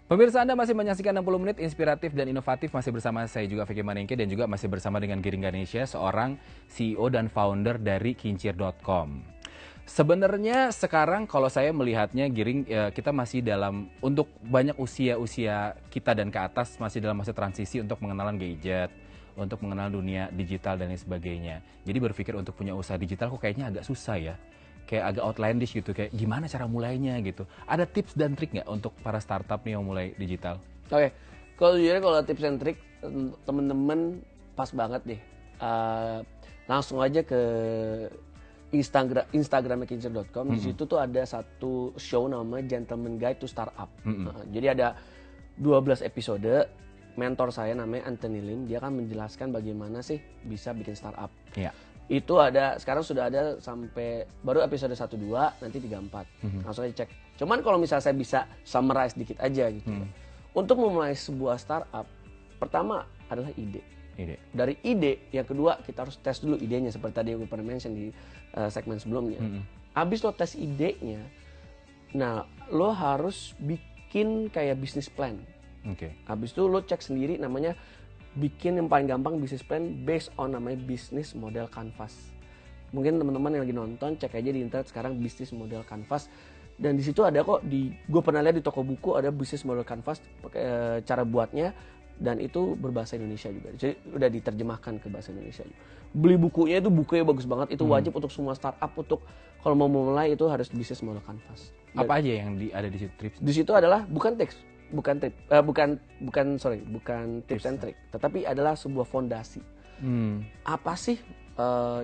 Pemirsa, Anda masih menyaksikan 60 menit inspiratif dan inovatif, masih bersama saya juga Vicky Maningke dan juga masih bersama dengan Giring Ganesha, seorang CEO dan founder dari Kincir.com. Sebenarnya sekarang kalau saya melihatnya Giring, kita masih dalam, untuk banyak usia kita dan ke atas masih dalam masa transisi untuk mengenalan gadget, untuk mengenal dunia digital dan lain sebagainya. Jadi berpikir untuk punya usaha digital kok kayaknya agak susah ya. Kayak agak outlandish gitu, kayak gimana cara mulainya gitu. Ada tips dan trik nggak untuk para startup nih yang mulai digital? Oke, kalau tips and trik temen-temen pas banget deh. Langsung aja ke Instagramnya Kincir.com. Di situ tuh ada satu show namanya Gentleman Guide to Startup. Jadi ada 12 episode. Mentor saya namanya Anthony Lim. Dia akan menjelaskan bagaimana sih bisa bikin startup. Iya. Itu ada, sekarang sudah ada sampai baru episode 1-2, nanti 3-4. Langsung aja cek. Cuman kalau misalnya saya bisa summarize dikit aja gitu. Untuk memulai sebuah startup, pertama adalah ide. Dari ide, yang kedua kita harus tes dulu idenya seperti tadi yang gue pernah mention di segmen sebelumnya. Habis lo tes idenya, nah lo harus bikin kayak business plan. Habis itu lo cek sendiri, namanya bikin yang paling gampang bisnis plan based on namanya bisnis model canvas. Mungkin teman-teman yang lagi nonton cek aja di internet sekarang bisnis model canvas, dan di situ ada kok, gue pernah lihat di toko buku ada bisnis model canvas cara buatnya, dan itu berbahasa Indonesia juga. Jadi udah diterjemahkan ke bahasa Indonesia juga. Beli bukunya, itu bukunya bagus banget, itu wajib untuk semua startup, untuk kalau mau mulai itu harus bisnis model canvas. Dan apa aja yang ada di situ tips? Di situ adalah bukan tips and trick, tetapi adalah sebuah fondasi. Apa sih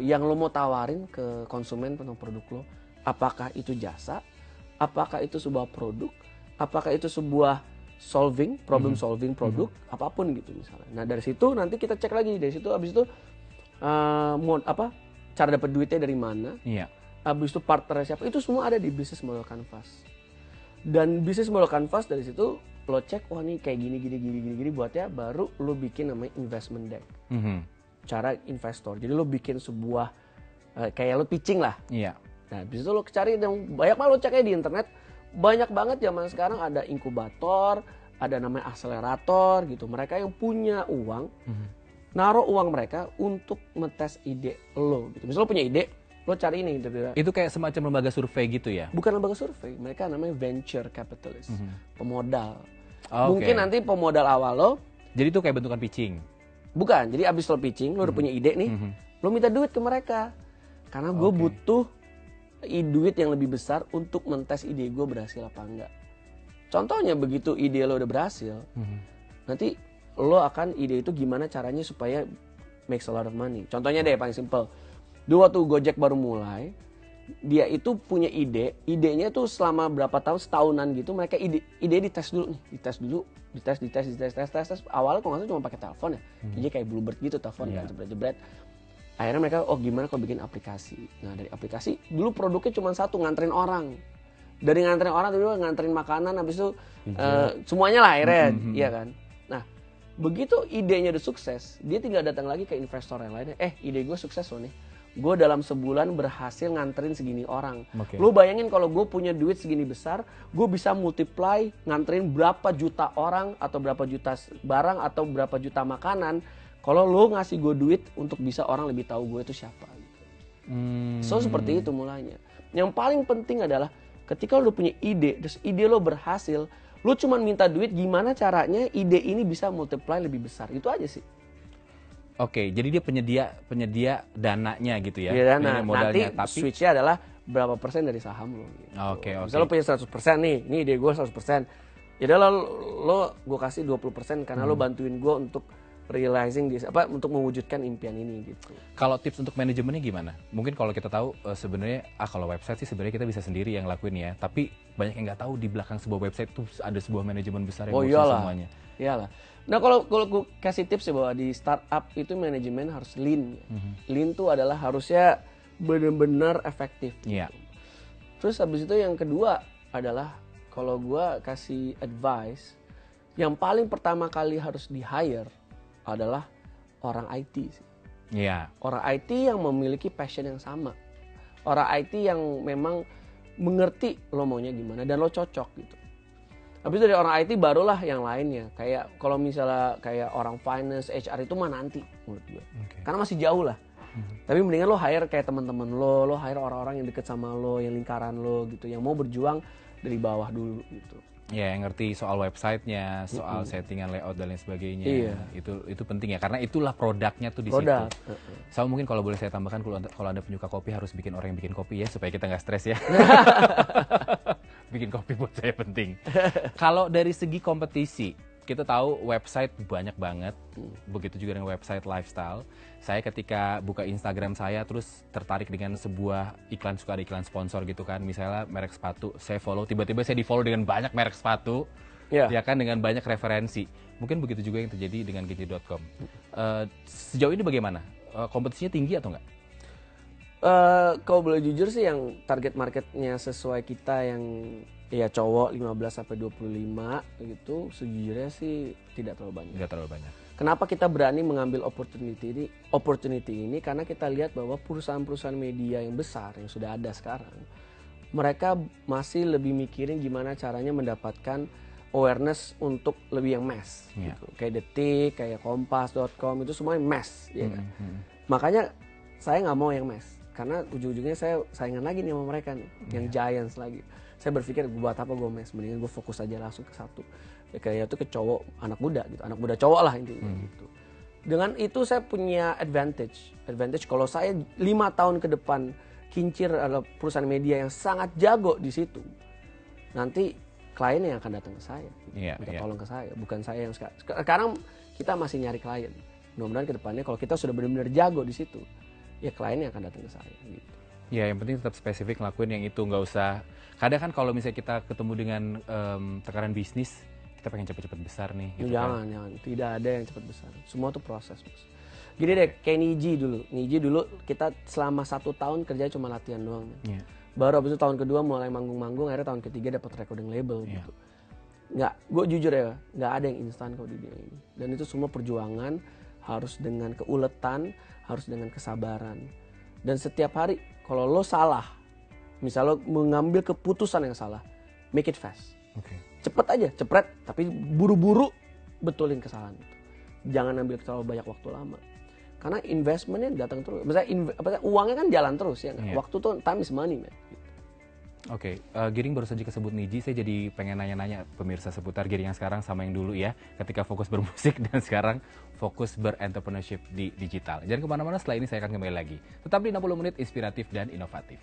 yang lo mau tawarin ke konsumen tentang produk lo? Apakah itu jasa? Apakah itu sebuah produk? Apakah itu sebuah problem solving produk? Apapun gitu misalnya. Nah dari situ nanti kita cek lagi, dari situ abis itu cara dapat duitnya dari mana? Iya. Abis itu partnernya siapa? Itu semua ada di business model canvas. Dan business model canvas dari situ lo cek, wah nih kayak gini buatnya, baru lo bikin namanya investment deck. Cara investor. Jadi lo bikin sebuah kayak lo pitching lah. Iya. Nah, habis itu lo cari, banyak banget lo ceknya di internet. Banyak banget zaman sekarang ada inkubator, ada namanya akselerator gitu. Mereka yang punya uang, naruh uang mereka untuk ngetes ide lo gitu. Misalnya lo punya ide, lo cari ini gitu. Itu kayak semacam lembaga survei gitu ya? Bukan lembaga survei, mereka namanya venture capitalist, pemodal. Oh, Mungkin nanti pemodal awal lo. Jadi itu kayak bentukan pitching? Bukan, jadi abis lo pitching, lo udah punya ide nih, lo minta duit ke mereka. Karena gue butuh duit yang lebih besar untuk mentes ide gue berhasil apa enggak. Contohnya begitu ide lo udah berhasil, nanti lo akan ide itu gimana caranya supaya makes a lot of money. Contohnya deh paling simple. Dulu waktu Gojek baru mulai, dia itu punya idenya tuh selama berapa tahun, setahunan gitu, mereka ide dites dulu nih, dites. Awalnya kok nggak salah cuma pakai telepon ya, jadi kayak Bluebird gitu telepon kan, jebret. Akhirnya mereka, gimana kalau bikin aplikasi. Nah dari aplikasi, dulu produknya cuma satu, nganterin orang. Dari nganterin orang dulu nganterin makanan, habis itu semuanya lah akhirnya, iya kan. Nah begitu idenya udah sukses, dia tinggal datang lagi ke investor yang lainnya, ide gue sukses loh nih. Gue dalam sebulan berhasil nganterin segini orang. Lu bayangin kalau gue punya duit segini besar, gue bisa multiply nganterin berapa juta orang, atau berapa juta barang, atau berapa juta makanan. Kalau lu ngasih gue duit untuk bisa orang lebih tahu gue itu siapa. So seperti itu mulanya. Yang paling penting adalah ketika lu punya ide, terus ide lo berhasil, lu cuma minta duit gimana caranya ide ini bisa multiply lebih besar. Itu aja sih. Oke, jadi dia penyedia dananya gitu ya. Iya, dana. Modalnya, Nanti switch-nya adalah berapa persen dari saham lo gitu. Oke. Misalnya lo punya 100% nih, ini ide gue 100%. Jadi lo gue kasih 20% karena lo bantuin gue untuk realizing untuk mewujudkan impian ini gitu. Kalau tips untuk manajemennya gimana? Mungkin kalau kita tahu sebenarnya kalau website sih sebenarnya kita bisa sendiri yang lakuin ya, tapi banyak yang nggak tahu di belakang sebuah website tuh ada sebuah manajemen besar yang ngurusin semuanya. Iyalah. Nah kalau gue kasih tips ya bahwa di startup itu manajemen harus lean. Lean tuh adalah harusnya benar-benar efektif. Iya. Terus habis itu yang kedua adalah kalau gue kasih advice, yang paling pertama kali harus di hire adalah orang IT sih. Iya. Orang IT yang memiliki passion yang sama. Orang IT yang memang mengerti lo maunya gimana dan lo cocok gitu. Habis itu dari orang IT barulah yang lainnya. Kayak kalau misalnya kayak orang finance, HR itu mah nanti menurut gue. Karena masih jauh lah. Tapi mendingan lo hire kayak teman-teman lo hire orang-orang yang deket sama lo, yang lingkaran lo gitu, yang mau berjuang dari bawah dulu gitu. Ya, yang ngerti soal websitenya, soal settingan layout dan lain sebagainya. Iya. Itu penting ya, karena itulah produknya tuh di situ. Sama mungkin kalau boleh saya tambahkan, kalau Anda penyuka kopi harus bikin orang yang bikin kopi ya, supaya kita nggak stres ya. Bikin kopi buat saya penting. Kalau dari segi kompetisi, kita tahu website banyak banget, begitu juga dengan website lifestyle. Saya ketika buka Instagram saya terus tertarik dengan sebuah iklan, suka ada iklan sponsor gitu kan, misalnya merek sepatu, saya follow, tiba-tiba saya di follow dengan banyak merek sepatu, ya kan, dengan banyak referensi. Mungkin begitu juga yang terjadi dengan Kincir.com. Sejauh ini bagaimana? Kompetisinya tinggi atau enggak? Kalau boleh jujur sih yang target marketnya sesuai kita yang ya cowok 15-25 gitu, sejujurnya sih tidak terlalu banyak. Tidak terlalu banyak. Kenapa kita berani mengambil opportunity ini? Karena kita lihat bahwa perusahaan-perusahaan media yang besar yang sudah ada sekarang, mereka masih lebih mikirin gimana caranya mendapatkan awareness untuk lebih yang mass. Gitu. Kayak Detik, kayak Kompas.com itu semuanya mass. Ya kan? Makanya saya nggak mau yang mass. Karena ujung-ujungnya saya saingan lagi nih sama mereka nih, yang giants lagi. Saya berpikir buat apa gue mass, mendingan gue fokus aja langsung ke satu. Ya, kayak itu ke cowok, anak muda gitu, anak muda cowok lah intinya gitu. Dengan itu saya punya advantage kalau saya 5 tahun ke depan Kincir adalah perusahaan media yang sangat jago di situ. Nanti klien yang akan datang ke saya, minta tolong ke saya, bukan saya yang sekarang kita masih nyari klien. Mudah-mudahan ke depannya kalau kita sudah benar-benar jago di situ, ya kliennya akan datang ke saya gitu. Ya, yang penting tetap spesifik ngelakuin yang itu, nggak usah. Kadang kan kalau misalnya kita ketemu dengan tekanan bisnis, kita pengen cepet-cepet besar nih. Gitu jangan. Tidak ada yang cepet besar. Semua tuh proses, Bos. Gini deh, kayak Niji dulu kita selama 1 tahun kerja cuma latihan doang. Baru abis itu tahun kedua mulai manggung-manggung, akhirnya tahun ketiga dapat recording label gitu. Gue jujur ya, nggak ada yang instan kok di dunia ini. Dan itu semua perjuangan, harus dengan keuletan, harus dengan kesabaran. Dan setiap hari kalau lo salah, misal lo mengambil keputusan yang salah, make it fast. Cepet aja, cepret, tapi buru-buru betulin kesalahan itu. Jangan ambil terlalu banyak waktu lama. Karena investmentnya datang terus. Misalnya uangnya kan jalan terus ya. Waktu tuh time is money, man. Giring baru saja kesebut Niji, saya jadi pengen nanya-nanya pemirsa seputar Giring yang sekarang sama yang dulu ya, ketika fokus bermusik dan sekarang fokus berentrepreneurship di digital. Jangan kemana-mana, setelah ini saya akan kembali lagi. Tetap di 60 menit inspiratif dan inovatif.